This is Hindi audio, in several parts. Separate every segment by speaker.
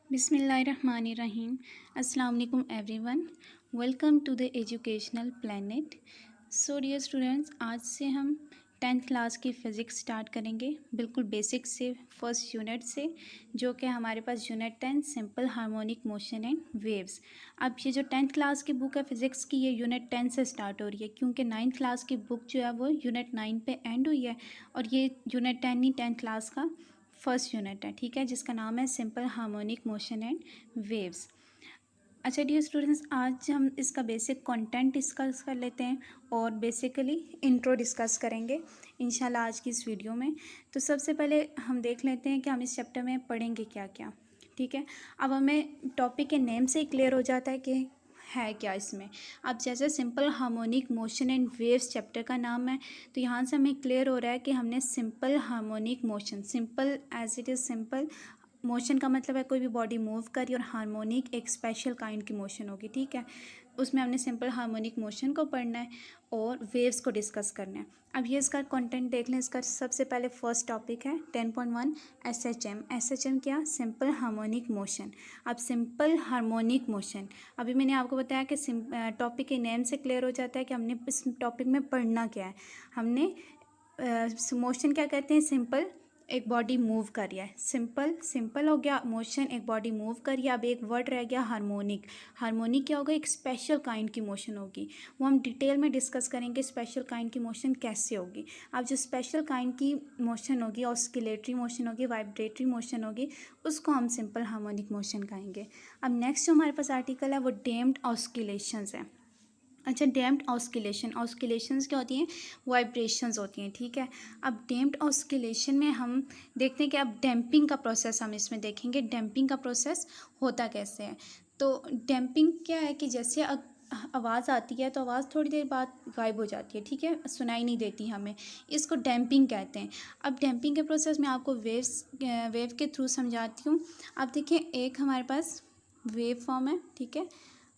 Speaker 1: बिस्मिल्लाहिर्रहमानिर्रहीम। अस्सलाम वालेकुम everyone. Welcome to the educational planet. So dear students, आज से हम 10th क्लास की फ़िज़िक्स स्टार्ट करेंगे, बिल्कुल बेसिक से, फर्स्ट यूनिट से, जो कि हमारे पास unit 10 simple harmonic motion and waves. अब ये जो 10th क्लास की बुक है फ़िज़िक्स की, ये यूनिट 10 से स्टार्ट हो रही है, क्योंकि 9th क्लास की बुक जो है वो यूनिट 9 पे एंड हुई है और ये यूनिट 10 ही 10th क्लास का फर्स्ट यूनिट है, ठीक है, जिसका नाम है simple harmonic motion and waves. अच्छा डियर स्टूडेंट्स, आज हम इसका बेसिक कंटेंट डिस्कस कर लेते हैं और बेसिकली इंट्रो डिस्कस करेंगे इंशाल्लाह आज की इस वीडियो में। तो सबसे पहले हम देख लेते हैं कि हम इस चैप्टर में पढ़ेंगे क्या क्या, ठीक है। अब हमें टॉपिक के नेम से ही क्लियर हो जाता है कि है क्या इसमें। अब जैसे simple harmonic motion and waves chapter का नाम है, तो यहाँ से हमें क्लियर हो रहा है कि हमने simple harmonic motion, simple as it is simple, motion का मतलब है कोई भी बॉडी मूव करी, और हार्मोनिक एक स्पेशल काइंड की मोशन होगी, ठीक है। उसमें हमने सिंपल हार्मोनिक मोशन को पढ़ना है और वेव्स को डिस्कस करना है। अब ये इसका कंटेंट देख लें। इसका सबसे पहले फर्स्ट टॉपिक है 10.1 एसएचएम। एसएचएम क्या? Simple harmonic motion. अब सिंपल हार्मोनिक मोशन, अभी मैंने आपको बताया कि टॉपिक के नेम से क्लियर हो जाता है कि हमने इस टॉपिक में पढ़ना क्या है। हमने मोशन क्या कहते हैं? सिंपल, एक बॉडी मूव कर रही है, सिंपल सिंपल हो गया मोशन, एक बॉडी मूव कर रही है। अब एक वर्ड रह गया हार्मोनिक। हार्मोनिक क्या होगा? एक स्पेशल काइंड की मोशन होगी, वो हम डिटेल में डिस्कस करेंगे स्पेशल काइंड की मोशन कैसे होगी। अब जो स्पेशल काइंड की मोशन होगी, ऑस्किलेटरी मोशन होगी, वाइब्रेटरी मोशन होगी, उसको हम सिंपल हार्मोनिक मोशन कहेंगे। अब नेक्स्ट जो हमारे पास आर्टिकल है वो डैम्प्ड ऑस्किलेशंस है। अच्छा, डैम्प्ड ऑस्किलेशन, ऑस्किलेशंस क्या होती हैं? वाइब्रेशंस होती हैं, ठीक है। अब डैम्प्ड ऑस्किलेशन में हम देखते हैं कि अब डैम्पिंग का प्रोसेस हम इसमें देखेंगे, डैम्पिंग का प्रोसेस होता कैसे है। तो डैम्पिंग क्या है कि जैसे आवाज़ आती है तो आवाज़ थोड़ी देर बाद गायब हो जाती है, ठीक है, सुनाई नहीं देती हमें, इसको डैम्पिंग कहते हैं। अब डैम्पिंग के प्रोसेस में आपको वेव के थ्रू समझाती हूँ। अब देखिए, एक हमारे पास वेव फॉर्म है, ठीक है।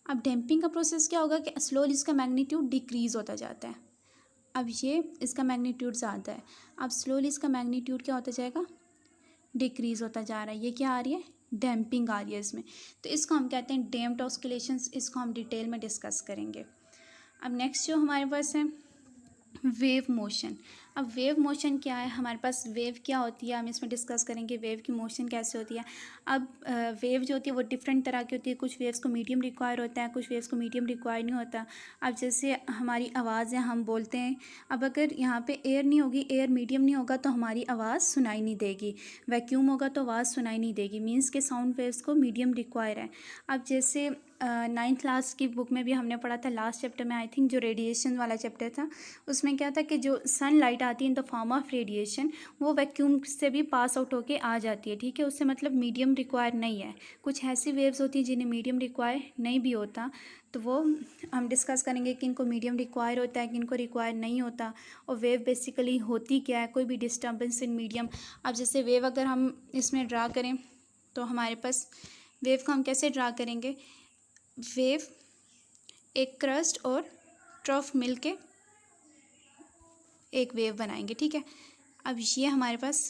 Speaker 1: अब डैम्पिंग का प्रोसेस क्या होगा कि स्लोली इसका मैग्नीट्यूड डिक्रीज़ होता जाता है। अब ये इसका मैग्नीट्यूड ज़्यादा है, अब स्लोली इसका मैग्नीट्यूड क्या होता जाएगा? डिक्रीज़ होता जा रहा है। ये क्या आ रही है? डैम्पिंग आ रही है इसमें। तो इसको हम कहते हैं डैम्प्ड ऑस्किलेशंस। इसको हम डिटेल में डिस्कस करेंगे। अब नेक्स्ट जो हमारे पास है वेव मोशन। अब वेव मोशन क्या है? हमारे पास वेव क्या होती है, हम इसमें डिस्कस करेंगे वेव की मोशन कैसे होती है। अब वेव जो होती है वो डिफरेंट तरह की होती है। कुछ वेव्स को मीडियम रिक्वायर होता है, कुछ वेव्स को मीडियम रिक्वायर नहीं होता। अब जैसे हमारी आवाज़ है, हम बोलते हैं, अब अगर यहाँ पे एयर नहीं होगी, एयर मीडियम नहीं होगा, तो हमारी आवाज़ सुनाई नहीं देगी। वैक्यूम होगा तो आवाज़ सुनाई नहीं देगी, मीन्स के साउंड वेव्स को मीडियम रिक्वायर है। अब जैसे 9th क्लास की बुक में भी हमने पढ़ा था, लास्ट चैप्टर में आई थिंक, जो रेडिएशन वाला चैप्टर था, उसमें क्या था कि जो सनलाइट आती है in the form of radiation, वो वैक्यूम से भी पास आउट होके आ जाती है, ठीक है। उससे मतलब मीडियम रिक्वायर नहीं है। कुछ ऐसी वेव्स होती हैं जिन्हें मीडियम रिक्वायर नहीं भी होता, तो वो हम डिस्कस करेंगे कि इनको मीडियम रिक्वायर होता है कि इनको रिक्वायर नहीं होता, और वेव बेसिकली होती क्या है, कोई भी डिस्टर्बेंस इन मीडियम। अब जैसे वेव अगर हम इसमें ड्रा करें तो हमारे पास वेव को हम कैसे ड्रा करेंगे? वेव एक क्रस्ट और ट्रफ मिलके एक वेव बनाएंगे, ठीक है। अब ये हमारे पास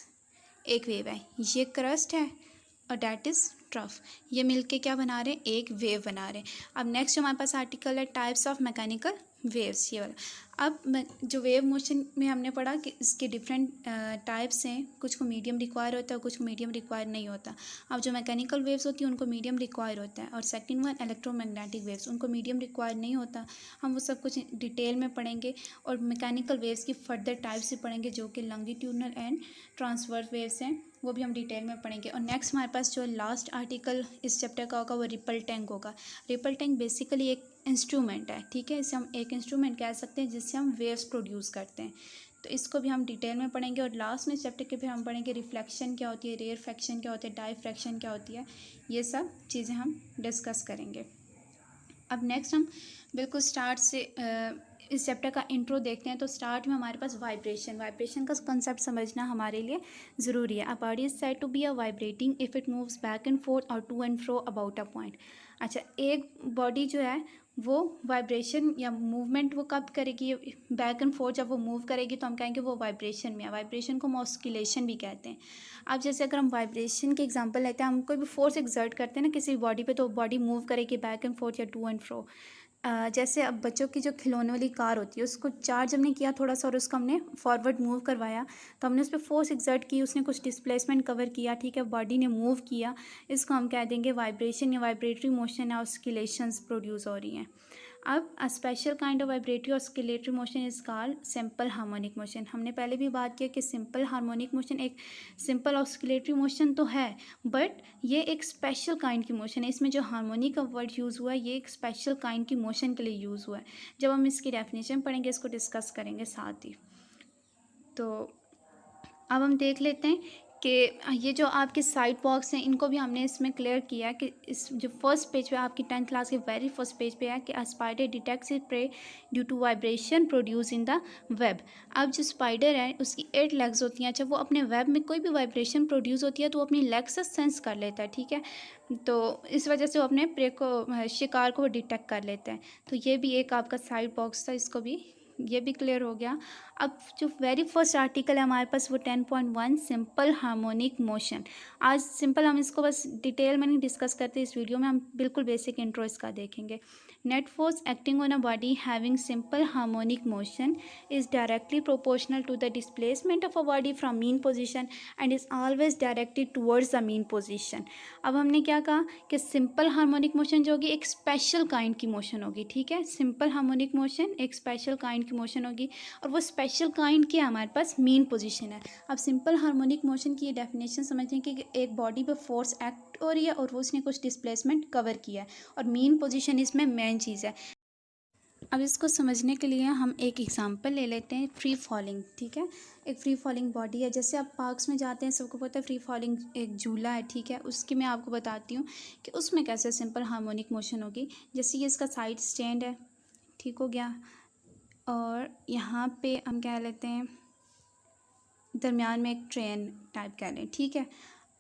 Speaker 1: एक वेव है, ये क्रस्ट है और डैट इज़ ट्रफ, ये मिलके क्या बना रहे हैं? एक वेव बना रहे हैं। अब नेक्स्ट हमारे पास आर्टिकल है टाइप्स ऑफ मैकेनिकल वेव्स, ये वाला। अब जो वेव मोशन में हमने पढ़ा कि इसके डिफरेंट टाइप्स हैं, कुछ को मीडियम रिक्वायर होता है और कुछ को मीडियम रिक्वायर नहीं होता। अब जो मैकेनिकल वेव्स होती हैं उनको मीडियम रिक्वायर होता है, और सेकंड वन इलेक्ट्रोमैग्नेटिक वेव्स, उनको मीडियम रिक्वायर नहीं होता। हम वो सब कुछ डिटेल में पढ़ेंगे, और मैकेनिकल वेव्स की फर्दर टाइप्स भी पढ़ेंगे, जो कि लॉन्गिट्यूडनल एंड ट्रांसवर्स वेव्स हैं, वो भी हम डिटेल में पढ़ेंगे। और नेक्स्ट हमारे पास जो लास्ट आर्टिकल इस चैप्टर का होगा वो रिपल टैंक होगा। रिपल टैंक बेसिकली एक इंस्ट्रूमेंट है, ठीक है, इसे हम एक इंस्ट्रूमेंट कह सकते हैं जिससे हम वेव्स प्रोड्यूस करते हैं, तो इसको भी हम डिटेल में पढ़ेंगे। और लास्ट में चैप्टर के फिर हम पढ़ेंगे रिफ्लेक्शन क्या होती है, रेयरफेक्शन क्या होती है, डायफ्रैक्शन क्या होती है, ये सब चीज़ें हम डिस्कस करेंगे। अब नेक्स्ट हम बिल्कुल स्टार्ट से इस चैप्टर का इंट्रो देखते हैं तो स्टार्ट में हमारे पास वाइब्रेशन का कंसेप्ट समझना हमारे लिए ज़रूरी है। A body is said to be a vibrating if it moves back and forth और to and fro about a point. अच्छा, एक बॉडी जो है वो वाइब्रेशन या मूवमेंट वो कब करेगी, बैक एंड फोर्थ जब वो मूव करेगी तो हम कहेंगे वो वाइब्रेशन में है। वाइब्रेशन को हम ऑस्किलेशन भी कहते हैं। अब जैसे अगर हम वाइब्रेशन के एग्जांपल लेते हैं, हम कोई भी फोर्स एक्सर्ट करते हैं ना किसी बॉडी पे, तो बॉडी मूव करेगी बैक एंड फोर्थ या टू एंड फ्रो। जैसे अब बच्चों की जो खिलौने वाली कार होती है, उसको चार्ज हमने किया थोड़ा सा और उसको हमने फॉरवर्ड मूव करवाया, तो हमने उस पर फोर्स एक्सर्ट की, उसने कुछ डिस्प्लेसमेंट कवर किया, ठीक है, बॉडी ने मूव किया। इसको हम कह देंगे वाइब्रेशन या वाइब्रेटरी मोशन या ऑस्किलेशंस प्रोड्यूस हो रही हैं। अब a special kind of vibratory oscillatory motion is called simple harmonic motion. हमने पहले भी बात किया कि सिंपल हार्मोनिक मोशन एक सिंपल ऑस्किलेटरी मोशन तो है, बट ये एक स्पेशल काइंड की मोशन है। इसमें जो हार्मोनिक का वर्ड यूज़ हुआ है ये एक स्पेशल काइंड की मोशन के लिए यूज़ हुआ है। जब हम इसकी डेफिनेशन पढ़ेंगे इसको डिस्कस करेंगे साथ ही। तो अब हम देख लेते हैं कि ये जो आपके साइड बॉक्स हैं इनको भी हमने इसमें क्लियर किया है कि इस जो फर्स्ट पेज पे आपकी 10th क्लास के वेरी फर्स्ट पेज पे है कि a spider detects its prey due to vibration produce in the web. अब जो स्पाइडर है उसकी 8 लेग्स होती हैं। अच्छा, वो अपने वेब में कोई भी वाइब्रेशन प्रोड्यूस होती है तो वो अपनी लेग्स से सेंस कर लेता है, ठीक है, तो इस वजह से वो अपने प्रे को, शिकार को डिटेक्ट कर लेते हैं। तो ये भी एक आपका साइड बॉक्स था, इसको भी ये भी क्लियर हो गया। अब जो वेरी फर्स्ट आर्टिकल है हमारे पास वो 10.1 सिंपल हार्मोनिक मोशन। आज सिंपल हम इसको बस डिटेल में नहीं डिस्कस करते इस वीडियो में, हम बिल्कुल बेसिक इंट्रो इसका देखेंगे। Net force acting on a body having simple harmonic motion is directly proportional to the displacement of a body from mean position and is always directed towards the mean position. अब हमने क्या कहा कि सिंपल हार्मोनिक मोशन जो होगी एक स्पेशल काइंड की मोशन होगी, ठीक है, सिंपल हार्मोनिक मोशन एक स्पेशल काइंड की मोशन होगी और वो स्पेशल काइंड की हमारे पास मीन पोजीशन है। अब सिंपल हार्मोनिक मोशन की ये डेफिनेशन समझते हैं कि एक बॉडी पे फोर्स एक्ट हो रही है और वो उसने कुछ डिस्प्लेसमेंट कवर किया है और मीन पोजीशन इसमें मेन चीज़ है। अब इसको समझने के लिए हम एक एग्जांपल ले लेते हैं, फ्री फॉलिंग, ठीक है। एक फ्री फॉलिंग बॉडी है, जैसे आप पार्क्स में जाते हैं सबको पता है फ्री फॉलिंग एक झूला है, ठीक है, उसकी मैं आपको बताती हूँ कि उसमें कैसे सिंपल हार्मोनिक मोशन होगी। जैसे ये इसका साइड स्टैंड है, ठीक हो गया, और यहाँ पे हम कह लेते हैं दरमियान में एक ट्रेन टाइप कह लें, ठीक है।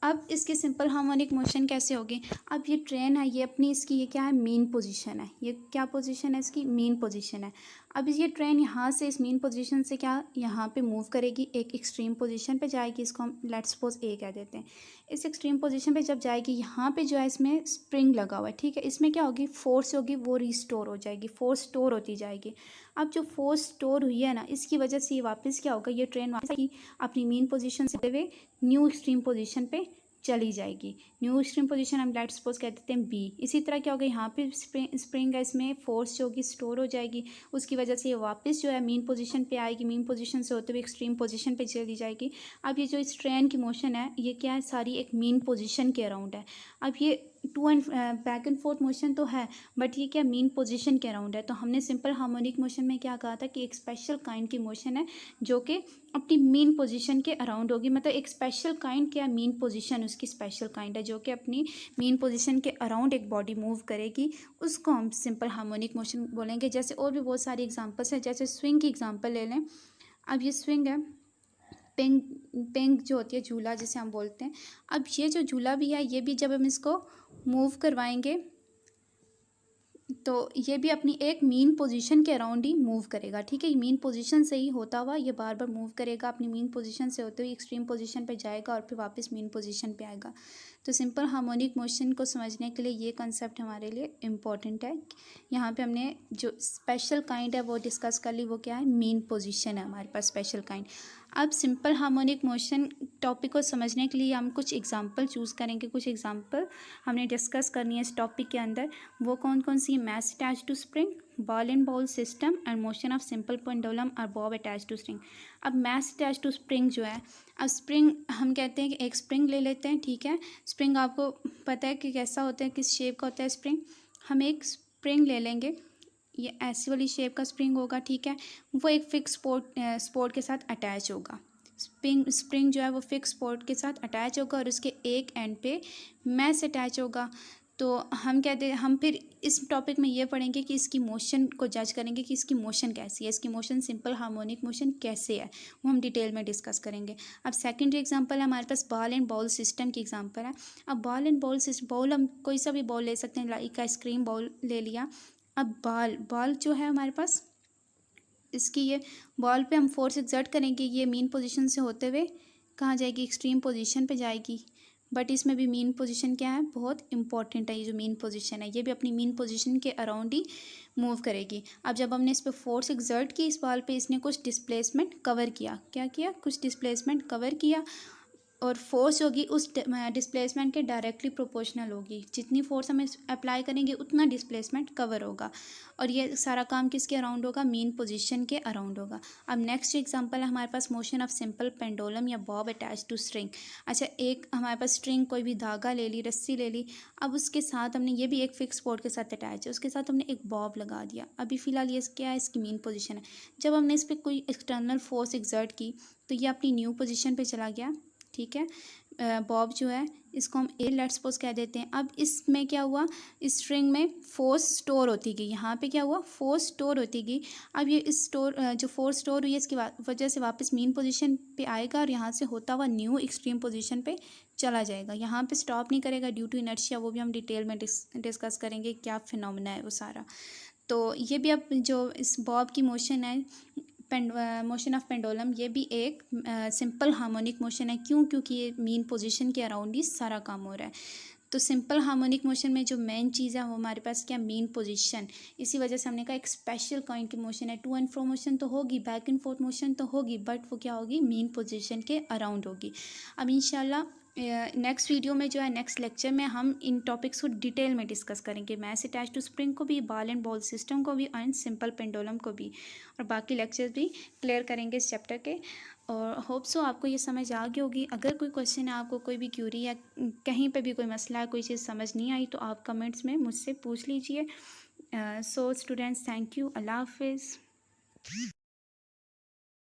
Speaker 1: अब इसकी सिंपल हार्मोनिक मोशन कैसे होगी। अब ये ट्रेन है, ये अपनी इसकी ये क्या है, मेन पोजीशन है, ये क्या पोजीशन है इसकी, मेन पोजीशन है। अब ये ट्रेन यहाँ से इस मेन पोजीशन से क्या यहाँ पे मूव करेगी, एक एक्सट्रीम पोजीशन पे जाएगी, इसको हम लेट्स सपोज ए कह देते हैं। इस एक्सट्रीम पोजीशन पे जब जाएगी यहाँ पे जो है इसमें स्प्रिंग लगा हुआ है, ठीक है, इसमें क्या होगी, फोर्स होगी वो रिस्टोर हो जाएगी, फोर्स स्टोर होती जाएगी। अब जो फोर्स स्टोर हुई है ना इसकी वजह से ये वापस क्या होगा, ये ट्रेन वापस अपनी मेन पोजीशन से हुए न्यू एक्सट्रीम पोजीशन पे चली जाएगी। न्यू एक्सट्रीम पोजीशन हम लेट्स सपोज कह देते हैं बी। इसी तरह क्या होगा, यहाँ पे स्प्रिंग है, इसमें फोर्स जो होगी स्टोर हो जाएगी, उसकी वजह से ये वापस जो है मेन पोजीशन पे आएगी, मेन पोजीशन से होते हुए एक्सट्रीम पोजीशन पे चली जाएगी। अब ये जो इस ट्रेन की मोशन है ये क्या है, सारी एक मेन पोजीशन के अराउंड है। अब ये to and back and forth motion तो है, बट ये क्या मेन पोजीशन के अराउंड है। तो हमने सिंपल हार्मोनिक मोशन में क्या कहा था कि एक स्पेशल काइंड की मोशन है जो कि अपनी मेन पोजीशन के अराउंड होगी, मतलब एक स्पेशल काइंड क्या मेन पोजीशन उसकी स्पेशल काइंड है जो कि अपनी मेन पोजीशन के अराउंड एक बॉडी मूव करेगी, उसको हम सिंपल हार्मोनिक मोशन बोलेंगे। जैसे और भी बहुत सारी एग्जांपल्स हैं, जैसे स्विंग की एग्जांपल ले लें। अब ये स्विंग है, पेंग पेंग जो होती है झूला जिसे हम बोलते हैं। अब ये जो झूला भी है ये भी जब हम इसको मूव करवाएंगे तो ये भी अपनी एक मीन पोजीशन के अराउंड ही मूव करेगा, ठीक है, मीन पोजीशन से ही होता हुआ ये बार बार मूव करेगा, अपनी मीन पोजीशन से होते हुए एक्सट्रीम पोजीशन पे जाएगा और फिर वापस मीन पोजीशन पे आएगा। तो सिंपल हार्मोनिक मोशन को समझने के लिए ये कंसेप्ट हमारे लिए इम्पॉर्टेंट है। यहाँ पे हमने जो स्पेशल काइंड है वो डिस्कस कर ली, वो क्या है, मीन पोजीशन है हमारे पास स्पेशल काइंड। अब सिंपल हार्मोनिक मोशन टॉपिक को समझने के लिए हम कुछ एग्जांपल चूज़ करेंगे, कुछ एग्जांपल हमने डिस्कस करनी है इस टॉपिक के अंदर। वो कौन कौन सी, mass attach to spring, ball and ball system and motion of simple pendulum और बॉब अटैच टू स्प्रिंग। अब मैस अटैच टू स्प्रिंग जो है, अब स्प्रिंग हम कहते हैं कि एक स्प्रिंग ले लेते हैं, ठीक है, स्प्रिंग आपको पता है कि कैसा होता है, किस शेप का होता है स्प्रिंग। हम एक स्प्रिंग ले लेंगे, ये ऐसी वाली शेप का स्प्रिंग होगा, ठीक है, वो एक फिक्स स्पोर्ट के साथ अटैच होगा। स्प्रिंग जो है वो फिक्स स्पोर्ट के साथ अटैच होगा और उसके एक एंड पे मैस अटैच होगा। तो हम फिर इस टॉपिक में ये पढ़ेंगे कि इसकी मोशन को जज करेंगे कि इसकी मोशन कैसी है, इसकी मोशन सिंपल हार्मोनिक मोशन कैसे है, वो हम डिटेल में डिस्कस करेंगे। अब सेकंड एग्जांपल है हमारे पास बॉल एंड बॉल सिस्टम की एग्जांपल है। अब ball and ball system, ball हम कोई सा भी बॉल ले सकते हैं, लाइक आइसक्रीम बॉल ले लिया। अब बॉल जो है हमारे पास, इसकी ये बॉल पे हम फोर्स एक्सर्ट करेंगे, ये मीन पोजीशन से होते हुए कहाँ जाएगी, एक्सट्रीम पोजीशन पे जाएगी। बट इसमें भी मीन पोजीशन क्या है, बहुत इंपॉर्टेंट है। ये जो मीन पोजीशन है ये भी अपनी मीन पोजीशन के अराउंड ही मूव करेगी। अब जब हमने इस पर फोर्स एक्सर्ट की इस बॉल पे, इसने कुछ डिस्प्लेसमेंट कवर किया, क्या किया, कुछ डिस्प्लेसमेंट कवर किया, और फोर्स होगी उस डिस्प्लेसमेंट के डायरेक्टली प्रोपोर्शनल होगी। जितनी फोर्स हम अप्लाई करेंगे उतना डिस्प्लेसमेंट कवर होगा, और ये सारा काम किसके अराउंड होगा, मीन पोजीशन के अराउंड होगा। अब नेक्स्ट एग्जांपल है हमारे पास मोशन ऑफ सिंपल पेंडुलम या बॉब अटैच टू स्ट्रिंग। अच्छा, एक हमारे पास स्ट्रिंग, कोई भी धागा ले ली, रस्सी ले ली, अब उसके साथ हमने, ये भी एक फिक्स बोर्ड के साथ अटैच है, उसके साथ हमने एक बॉब लगा दिया। अभी फ़िलहाल ये क्या है, इसकी मीन पोजीशन है। जब हमने इस पर कोई एक्सटर्नल फोर्स एक्सर्ट की तो ये अपनी न्यू पोजीशन पे चला गया, ठीक है। बॉब जो है इसको हम ए लेट्स सपोज कह देते हैं। अब इसमें क्या हुआ, इस स्ट्रिंग में फोर्स स्टोर होती गई, यहाँ पे क्या हुआ, फोर्स स्टोर होती गई। अब ये इस जो फोर्स स्टोर हुई है इसकी वजह से वापस मीन पोजीशन पे आएगा, और यहाँ से होता हुआ न्यू एक्सट्रीम पोजीशन पे चला जाएगा। यहाँ पे स्टॉप नहीं करेगा ड्यू टू इनर्शिया, वो भी हम डिटेल में डिस्कस करेंगे क्या फिनोमेना है वो सारा। तो ये भी अब जो इस बॉब की मोशन है, मोशन ऑफ पेंडुलम, ये भी एक सिंपल हार्मोनिक मोशन है। क्यों, क्योंकि ये मीन पोजीशन के अराउंड ही सारा काम हो रहा है। तो सिंपल हार्मोनिक मोशन में जो मेन चीज़ है वो हमारे पास क्या, मीन पोजीशन। इसी वजह से हमने कहा एक स्पेशल काइंड की मोशन है। टू एंड फ्रो मोशन तो होगी, बैक एंड फोर्थ मोशन तो होगी, बट वो क्या होगी, मीन पोजीशन के अराउंड होगी। अब इंशाल्लाह नेक्स्ट वीडियो में जो है, नेक्स्ट लेक्चर में हम इन टॉपिक्स को डिटेल में डिस्कस करेंगे, मैस अटैच टू स्प्रिंग को भी, बॉल एंड बॉल सिस्टम को भी, एंड सिंपल पेंडुलम को भी, और बाकी लेक्चर्स भी क्लियर करेंगे इस चैप्टर के। और होप सो आपको ये समझ आ गई होगी। अगर कोई क्वेश्चन है, आपको कोई भी क्यूरी या कहीं पे भी कोई मसला है, कोई चीज़ समझ नहीं आई, तो आप कमेंट्स में मुझसे पूछ लीजिए। सो स्टूडेंट्स, थैंक यू, अल्लाह हाफिज़।